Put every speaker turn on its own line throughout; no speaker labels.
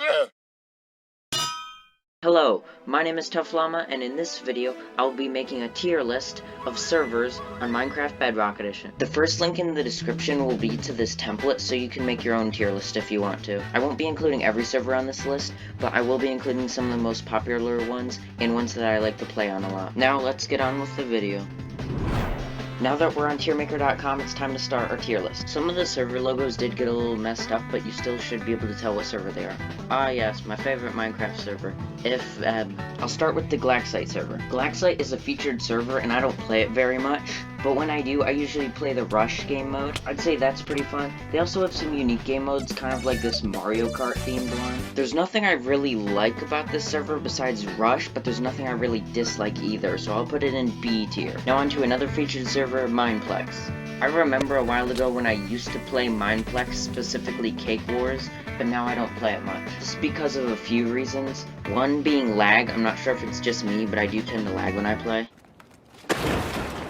you?
Hello, my name is Tough Llama, and in this video, I will be making a tier list of servers on Minecraft Bedrock Edition. The first link in the description will lead to this template, so you can make your own tier list if you want to. I won't be including every server on this list, but I will be including some of the most popular ones, and ones that I like to play on a lot. Now, let's get on with the video. Now that we're on tiermaker.com, it's time to start our tier list. Some of the server logos did get a little messed up, but you still should be able to tell what server they are. Ah yes, my favorite Minecraft server. I'll start with the Glaxite server. Glaxite is a featured server, and I don't play it very much, but when I do, I usually play the Rush game mode. I'd say that's pretty fun. They also have some unique game modes, kind of like this Mario Kart themed one. There's nothing I really like about this server besides Rush, but there's nothing I really dislike either, so I'll put it in B tier. Now on to another featured server, Mineplex. I remember a while ago when I used to play Mineplex, specifically Cake Wars, but now I don't play it much. This is because of a few reasons. One being lag. I'm not sure if it's just me, but I do tend to lag when I play.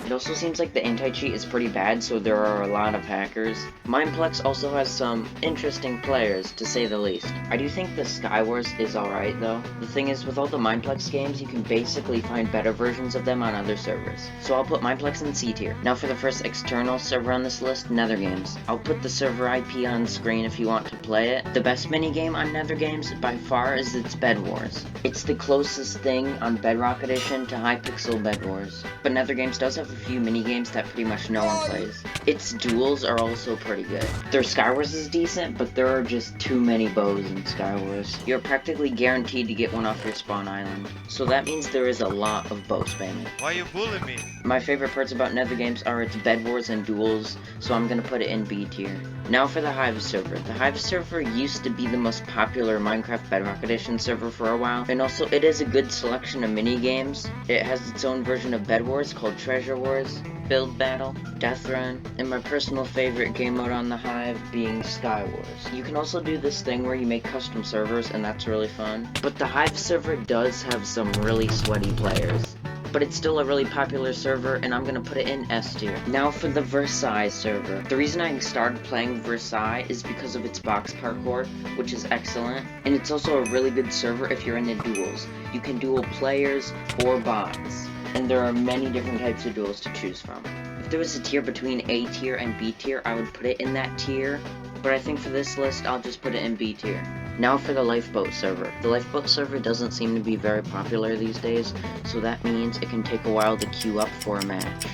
It also seems like the anti-cheat is pretty bad, so there are a lot of hackers. Mineplex also has some interesting players, to say the least. I do think the Skywars is alright though. The thing is, with all the Mineplex games, you can basically find better versions of them on other servers. So I'll put Mineplex in C tier. Now for the first external server on this list, Nethergames. I'll put the server IP on screen if you want to play it. The best minigame on Nethergames by far is its Bed Wars. It's the closest thing on Bedrock Edition to Hypixel Bed Wars. But Nethergames does have a few mini-games that pretty much no one plays. Its duels are also pretty good. Their Skywars is decent, but there are just too many bows in Skywars. You're practically guaranteed to get one off your spawn island. So that means there is a lot of bow spamming.
Why you bullying me?
My favorite parts about Nethergames are its Bed Wars and duels, so I'm gonna put it in B tier. Now for the Hive server. The Hive server used to be the most popular Minecraft Bedrock Edition server for a while, and also it is a good selection of mini-games. It has its own version of Bed Wars called Treasure Wars, Build Battle, Death Run, and my personal favorite game mode on the Hive being Sky Wars. You can also do this thing where you make custom servers, and that's really fun. But the Hive server does have some really sweaty players. But it's still a really popular server, and I'm gonna put it in S tier. Now for the Versai server. The reason I started playing Versai is because of its box parkour, which is excellent, and it's also a really good server if you're into duels. You can duel players or bots, and there are many different types of duels to choose from. If there was a tier between A tier and B tier, I would put it in that tier, but I think for this list, I'll just put it in B tier. Now for the Lifeboat server. The Lifeboat server doesn't seem to be very popular these days, so that means it can take a while to queue up for a match.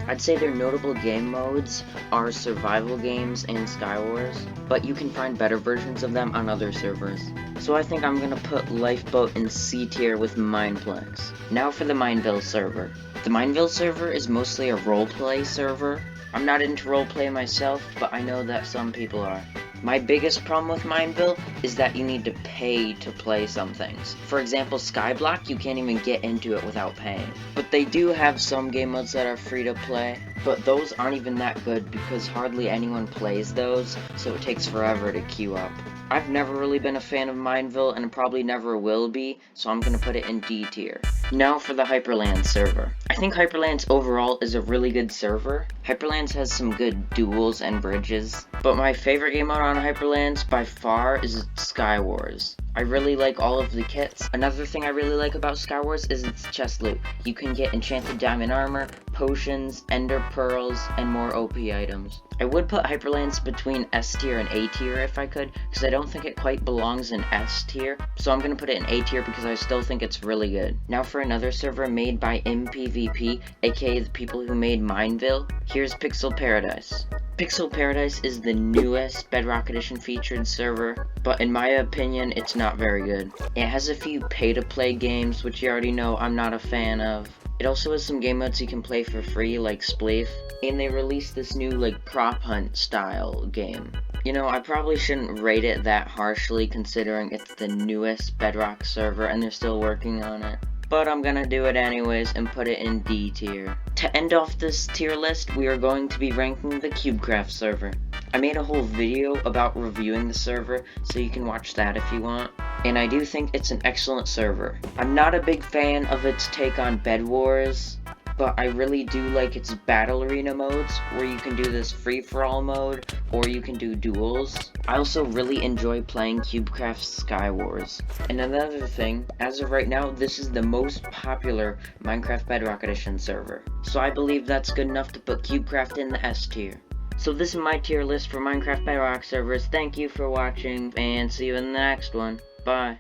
I'd say their notable game modes are survival games and Skywars, but you can find better versions of them on other servers. So I think I'm gonna put Lifeboat in C tier with Mineplex. Now for the Mineville server. The Mineville server is mostly a roleplay server. I'm not into roleplay myself, but I know that some people are. My biggest problem with Mineville is that you need to pay to play some things. For example, Skyblock, you can't even get into it without paying. But they do have some game modes that are free to play, but those aren't even that good because hardly anyone plays those, so it takes forever to queue up. I've never really been a fan of Mineville, and probably never will be, so I'm gonna put it in D tier. Now for the Hyperlands server. I think Hyperlands overall is a really good server. Hyperlands has some good duels and bridges, but my favorite game mode on Hyperlands by far is Sky Wars. I really like all of the kits. Another thing I really like about Sky Wars is its chest loot. You can get enchanted diamond armor, potions, ender pearls, and more OP items. I would put Hyperlands between S tier and A tier if I could, because I don't think it quite belongs in S tier, so I'm gonna put it in A tier because I still think it's really good. Now for another server made by MPVP, aka the people who made Mineville, here's Pixel Paradise. Pixel Paradise is the newest Bedrock Edition featured server, but in my opinion, it's not very good. It has a few pay-to-play games, which you already know I'm not a fan of. It also has some game modes you can play for free, like Spleef, and they released this new, like, prop hunt style game. You know, I probably shouldn't rate it that harshly considering it's the newest Bedrock server and they're still working on it. But I'm gonna do it anyways and put it in D tier. To end off this tier list, we are going to be ranking the Cubecraft server. I made a whole video about reviewing the server, so you can watch that if you want. And I do think it's an excellent server. I'm not a big fan of its take on Bed Wars, but I really do like its battle arena modes, where you can do this free-for-all mode, or you can do duels. I also really enjoy playing Cubecraft Sky Wars. And another thing, as of right now, this is the most popular Minecraft Bedrock Edition server. So I believe that's good enough to put Cubecraft in the S tier. So this is my tier list for Minecraft Bedrock servers. Thank you for watching, and see you in the next one. Bye.